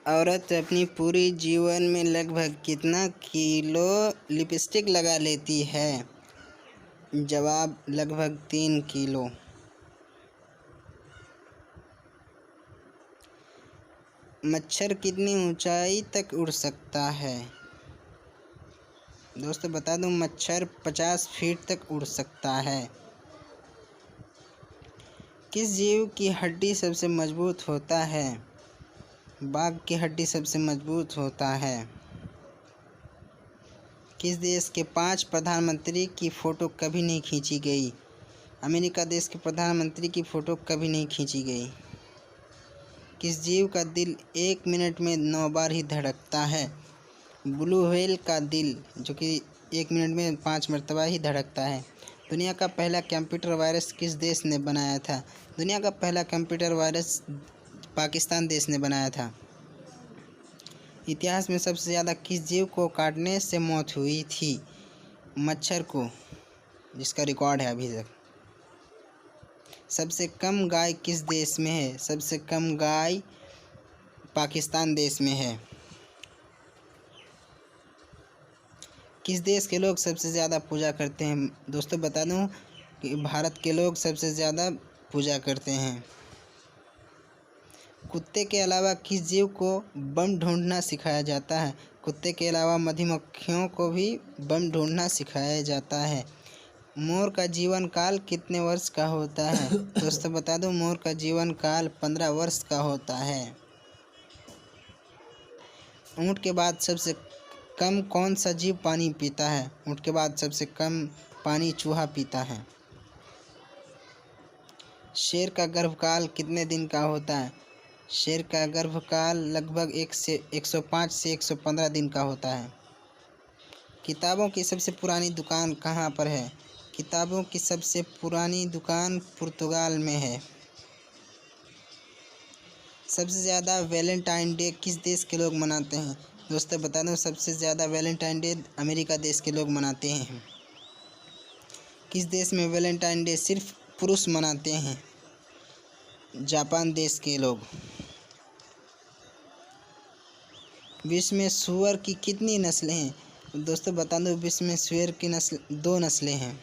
औरत अपनी पूरी जीवन में लगभग कितना किलो लिपस्टिक लगा लेती है? जवाब लगभग 3 किलो। मच्छर कितनी ऊंचाई तक उड़ सकता है? दोस्तों बता दूं, मच्छर 50 फीट तक उड़ सकता है। किस जीव की हड्डी सबसे मजबूत होता है? बाघ की हड्डी सबसे मजबूत होता है। किस देश के 5 प्रधानमंत्री की फ़ोटो कभी नहीं खींची गई? अमेरिका देश के प्रधानमंत्री की फ़ोटो कभी नहीं खींची गई। किस जीव का दिल 1 मिनट में 9 बार ही धड़कता है? ब्लू व्हेल का दिल, जो कि 1 मिनट में 5 मरतबा ही धड़कता है। दुनिया का पहला कंप्यूटर वायरस किस देश ने बनाया था? दुनिया का पहला कंप्यूटर वायरस पाकिस्तान देश ने बनाया था। इतिहास में सबसे ज़्यादा किस जीव को काटने से मौत हुई थी? मच्छर को, जिसका रिकॉर्ड है अभी तक। सबसे कम गाय किस देश में है? सबसे कम गाय पाकिस्तान देश में है। किस देश के लोग सबसे ज़्यादा पूजा करते हैं? दोस्तों बता दूं कि भारत के लोग सबसे ज़्यादा पूजा करते हैं। कुत्ते के अलावा किस जीव को बम ढूंढना सिखाया जाता है? कुत्ते के अलावा मधुमक्खियों को भी बम ढूंढना सिखाया जाता है। मोर का जीवन काल कितने वर्ष का होता है? दोस्तों बता दूं, मोर का जीवन काल 15 वर्ष का होता है। ऊँट के बाद सबसे कम कौन सा जीव पानी पीता है? ऊँट के बाद सबसे कम पानी चूहा पीता है। शेर का गर्भकाल कितने दिन का होता है? शेर का गर्भकाल लगभग 105 से 115 दिन का होता है। किताबों की सबसे पुरानी दुकान कहाँ पर है? किताबों की सबसे पुरानी दुकान पुर्तगाल में है। सबसे ज़्यादा वैलेंटाइन डे किस देश के लोग मनाते हैं? दोस्तों बता दूं, सबसे ज़्यादा वैलेंटाइन डे अमेरिका देश के लोग मनाते हैं। किस देश में वैलेंटाइन डे सिर्फ पुरुष मनाते हैं? जापान देश के लोग। विश्व में सूअर की कितनी नस्लें हैं? दोस्तों बता दूं, विश्व में सूअर की 2 नस्लें हैं।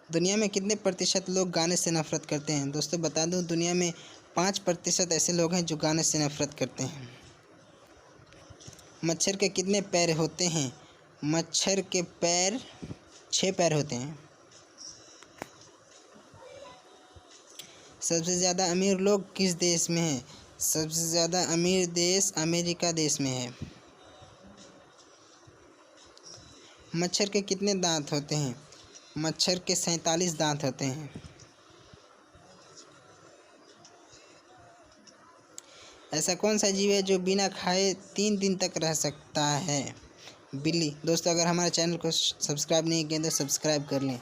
दुनिया में कितने प्रतिशत लोग गाने से नफरत करते हैं? दोस्तों बता दूं, दुनिया में 5% ऐसे लोग हैं जो गाने से नफरत करते हैं। मच्छर के कितने पैर होते हैं? मच्छर के 6 पैर होते हैं। सबसे ज़्यादा अमीर लोग किस देश में हैं? सबसे ज़्यादा अमीर देश अमेरिका देश में है। मच्छर के कितने दांत होते हैं? मच्छर के 47 दांत होते हैं। ऐसा कौन सा जीव है जो बिना खाए 3 दिन तक रह सकता है? बिल्ली। दोस्तों अगर हमारे चैनल को सब्सक्राइब नहीं किया तो सब्सक्राइब कर लें।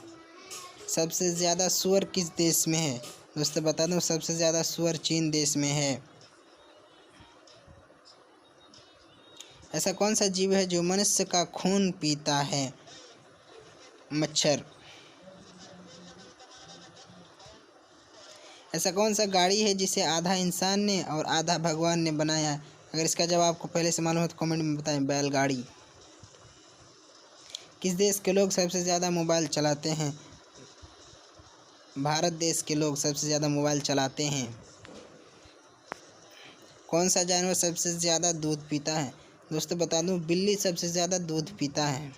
सबसे ज़्यादा सूअर किस देश में है? दोस्तों बता दूं, सबसे ज़्यादा सूअर चीन देश में है। ऐसा कौन सा जीव है जो मनुष्य का खून पीता है? मच्छर। ऐसा कौन सा गाड़ी है जिसे आधा इंसान ने और आधा भगवान ने बनाया है? अगर इसका जवाब आपको पहले से मालूम हो तो कमेंट में बताएं। बैलगाड़ी। किस देश के लोग सबसे ज़्यादा मोबाइल चलाते हैं? भारत देश के लोग सबसे ज़्यादा मोबाइल चलाते हैं। कौन सा जानवर सबसे ज़्यादा दूध पीता है? दोस्तों बता दूं, बिल्ली सबसे ज़्यादा दूध पीता है।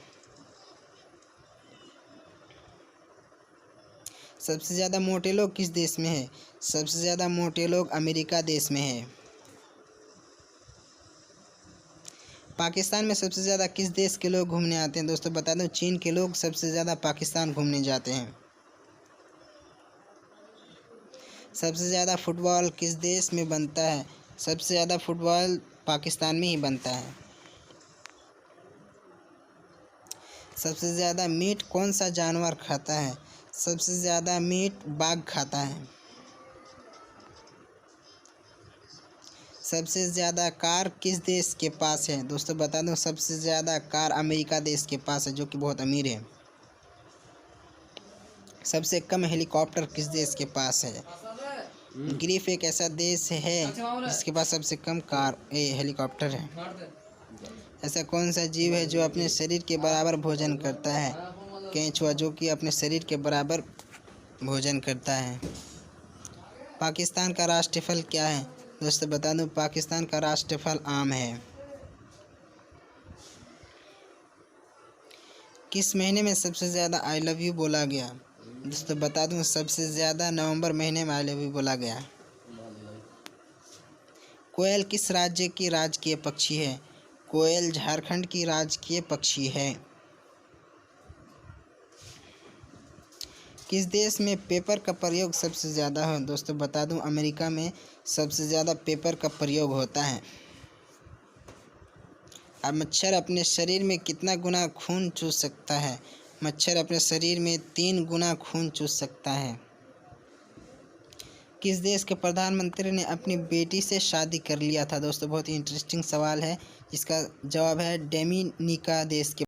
सबसे ज़्यादा मोटे लोग किस देश में है? सबसे ज़्यादा मोटे लोग अमेरिका देश में है। पाकिस्तान में सबसे ज़्यादा किस देश के लोग घूमने आते हैं? दोस्तों बता दूं, चीन के लोग सबसे ज़्यादा पाकिस्तान घूमने जाते हैं। सबसे ज़्यादा फुटबॉल किस देश में बनता है? सबसे ज़्यादा फुटबॉल पाकिस्तान में ही बनता है। सबसे ज़्यादा मीट कौन सा जानवर खाता है? सबसे ज़्यादा मीट बाघ खाता है। सबसे ज़्यादा कार किस देश के पास है? दोस्तों बता दूं, सबसे ज़्यादा कार अमेरिका देश के पास है, जो कि बहुत अमीर है। सबसे कम हेलीकॉप्टर किस देश के पास है? ग्रीफ एक ऐसा देश है जिसके पास सबसे कम हेलीकॉप्टर है। ऐसा कौन सा जीव है जो अपने शरीर के बराबर भोजन करता है? केंचुआ, जो कि अपने शरीर के बराबर भोजन करता है। पाकिस्तान का राष्ट्रीय फल क्या है? दोस्तों बता दूं, पाकिस्तान का राष्ट्रीय फल आम है। किस महीने में सबसे ज़्यादा आई लव यू बोला गया? दोस्तों बता दूं, सबसे ज़्यादा नवंबर महीने में आई लव यू बोला गया। कोयल किस राज्य की राजकीय पक्षी है? कोयल झारखंड की राजकीय पक्षी है। किस देश में पेपर का प्रयोग सबसे ज़्यादा है? दोस्तों बता दूं, अमेरिका में सबसे ज़्यादा पेपर का प्रयोग होता है। अब मच्छर अपने शरीर में कितना गुना खून चूस सकता है? मच्छर अपने शरीर में 3 गुना खून चूस सकता है। किस देश के प्रधानमंत्री ने अपनी बेटी से शादी कर लिया था? दोस्तों बहुत ही इंटरेस्टिंग सवाल है, इसका जवाब है डोमिनिका देश के